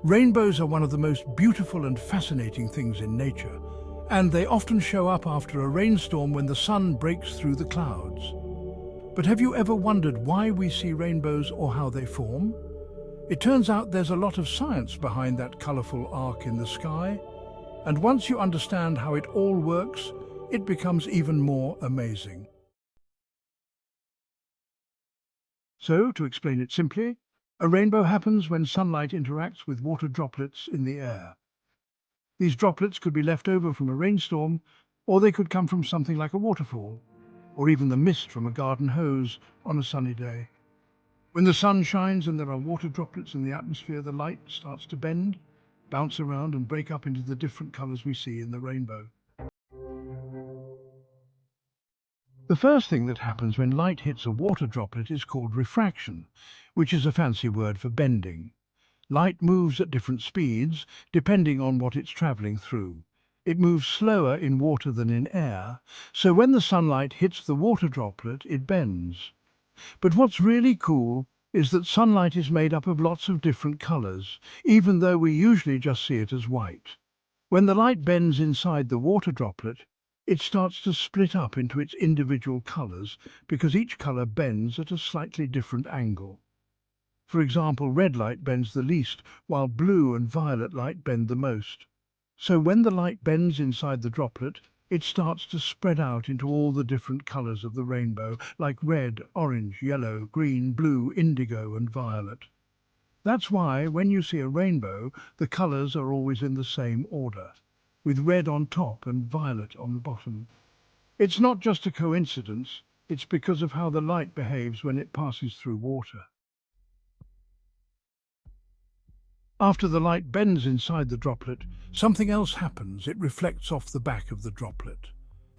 Rainbows are one of the most beautiful and fascinating things in nature, and they often show up after a rainstorm when the sun breaks through the clouds. But have you ever wondered why we see rainbows or how they form? It turns out there's a lot of science behind that colorful arc in the sky, and once you understand how it all works, it becomes even more amazing. So, to explain it simply, a rainbow happens when sunlight interacts with water droplets in the air. These droplets could be left over from a rainstorm, or they could come from something like a waterfall, or even the mist from a garden hose on a sunny day. When the sun shines and there are water droplets in the atmosphere, the light starts to bend, bounce around and break up into the different colors we see in the rainbow. The first thing that happens when light hits a water droplet is called refraction, which is a fancy word for bending. Light moves at different speeds, depending on what it's traveling through. It moves slower in water than in air, so when the sunlight hits the water droplet, it bends. But what's really cool is that sunlight is made up of lots of different colors, even though we usually just see it as white. When the light bends inside the water droplet, it starts to split up into its individual colors because each color bends at a slightly different angle. For example, red light bends the least, while blue and violet light bend the most. So when the light bends inside the droplet, it starts to spread out into all the different colors of the rainbow, like red, orange, yellow, green, blue, indigo, and violet. That's why, when you see a rainbow, the colors are always in the same order, with red on top and violet on the bottom. It's not just a coincidence, it's because of how the light behaves when it passes through water. After the light bends inside the droplet, something else happens. It reflects off the back of the droplet.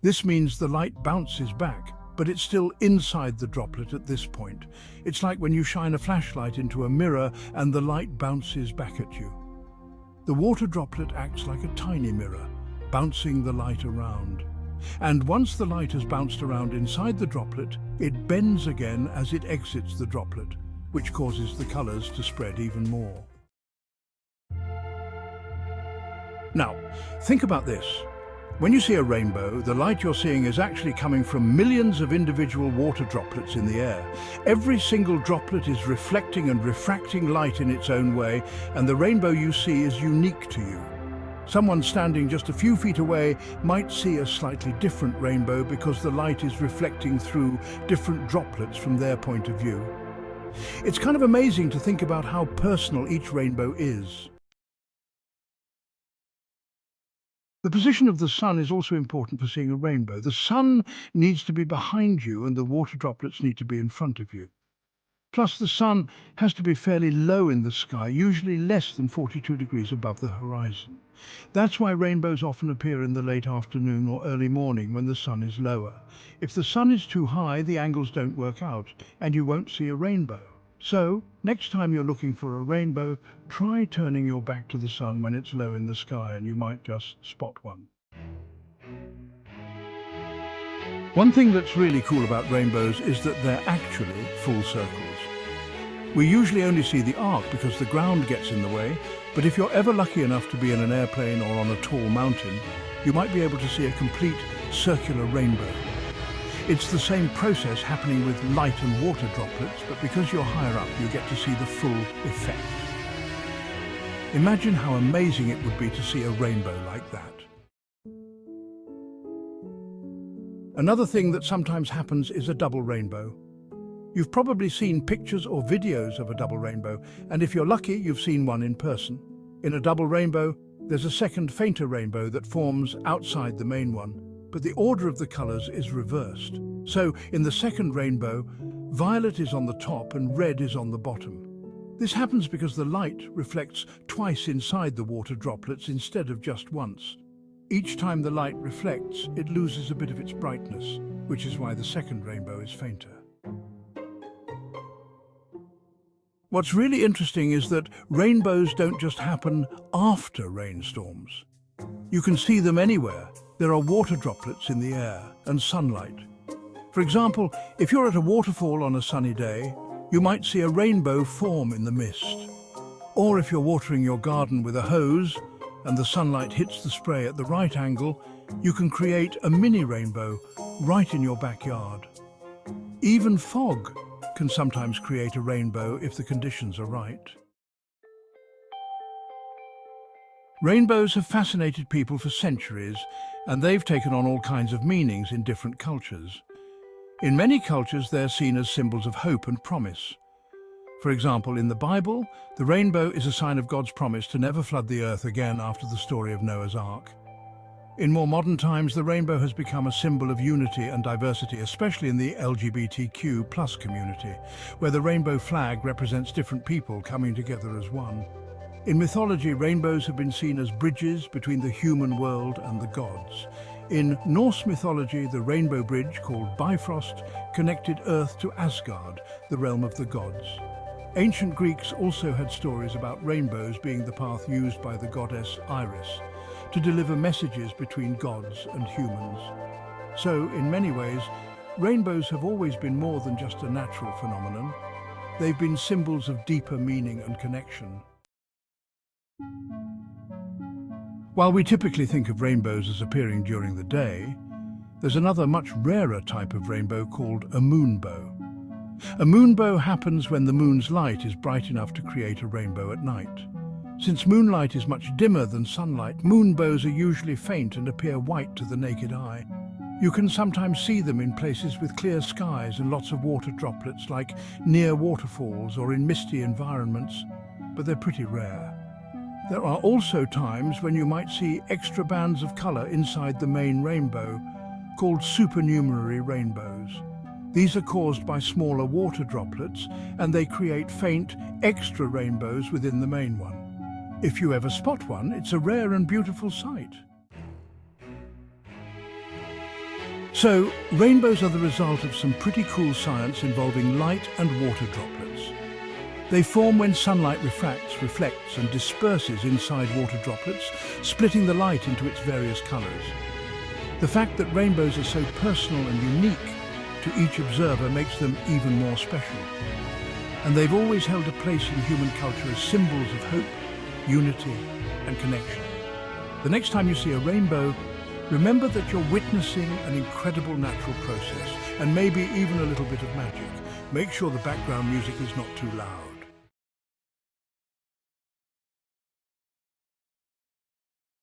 This means the light bounces back, but it's still inside the droplet at this point. It's like when you shine a flashlight into a mirror and the light bounces back at you. The water droplet acts like a tiny mirror, bouncing the light around. And once the light has bounced around inside the droplet, it bends again as it exits the droplet, which causes the colors to spread even more. Now, think about this. When you see a rainbow, the light you're seeing is actually coming from millions of individual water droplets in the air. Every single droplet is reflecting and refracting light in its own way, and the rainbow you see is unique to you. Someone standing just a few feet away might see a slightly different rainbow because the light is reflecting through different droplets from their point of view. It's kind of amazing to think about how personal each rainbow is. The position of the sun is also important for seeing a rainbow. The sun needs to be behind you and the water droplets need to be in front of you. Plus, the sun has to be fairly low in the sky, usually less than 42 degrees above the horizon. That's why rainbows often appear in the late afternoon or early morning when the sun is lower. If the sun is too high, the angles don't work out and you won't see a rainbow. So, next time you're looking for a rainbow, try turning your back to the sun when it's low in the sky and you might just spot one. One thing that's really cool about rainbows is that they're actually full circles. We usually only see the arc because the ground gets in the way, but if you're ever lucky enough to be in an airplane or on a tall mountain, you might be able to see a complete circular rainbow. It's the same process happening with light and water droplets, but because you're higher up, you get to see the full effect. Imagine how amazing it would be to see a rainbow like that. Another thing that sometimes happens is a double rainbow. You've probably seen pictures or videos of a double rainbow, and if you're lucky, you've seen one in person. In a double rainbow, there's a second fainter rainbow that forms outside the main one, but the order of the colors is reversed. So, in the second rainbow, violet is on the top and red is on the bottom. This happens because the light reflects twice inside the water droplets instead of just once. Each time the light reflects, it loses a bit of its brightness, which is why the second rainbow is fainter. What's really interesting is that rainbows don't just happen after rainstorms. You can see them anywhere. There are water droplets in the air and sunlight. For example, if you're at a waterfall on a sunny day, you might see a rainbow form in the mist. Or if you're watering your garden with a hose and the sunlight hits the spray at the right angle, you can create a mini rainbow right in your backyard. Even fog can sometimes create a rainbow if the conditions are right. Rainbows have fascinated people for centuries, and they've taken on all kinds of meanings in different cultures. In many cultures, they're seen as symbols of hope and promise. For example, in the Bible, the rainbow is a sign of God's promise to never flood the earth again after the story of Noah's Ark. In more modern times, the rainbow has become a symbol of unity and diversity, especially in the LGBTQ+ community, where the rainbow flag represents different people coming together as one. In mythology, rainbows have been seen as bridges between the human world and the gods. In Norse mythology, the rainbow bridge, called Bifrost, connected Earth to Asgard, the realm of the gods. Ancient Greeks also had stories about rainbows being the path used by the goddess Iris to deliver messages between gods and humans. So, in many ways, rainbows have always been more than just a natural phenomenon. They've been symbols of deeper meaning and connection. While we typically think of rainbows as appearing during the day, there's another much rarer type of rainbow called a moonbow. A moonbow happens when the moon's light is bright enough to create a rainbow at night. Since moonlight is much dimmer than sunlight, moonbows are usually faint and appear white to the naked eye. You can sometimes see them in places with clear skies and lots of water droplets, like near waterfalls or in misty environments, but they're pretty rare. There are also times when you might see extra bands of colour inside the main rainbow, called supernumerary rainbows. These are caused by smaller water droplets, and they create faint, extra rainbows within the main one. If you ever spot one, it's a rare and beautiful sight. So, rainbows are the result of some pretty cool science involving light and water droplets. They form when sunlight reflects and disperses inside water droplets, splitting the light into its various colours. The fact that rainbows are so personal and unique to each observer makes them even more special. And they've always held a place in human culture as symbols of hope, unity and connection. The next time you see a rainbow, remember that you're witnessing an incredible natural process and maybe even a little bit of magic. Make sure the background music is not too loud.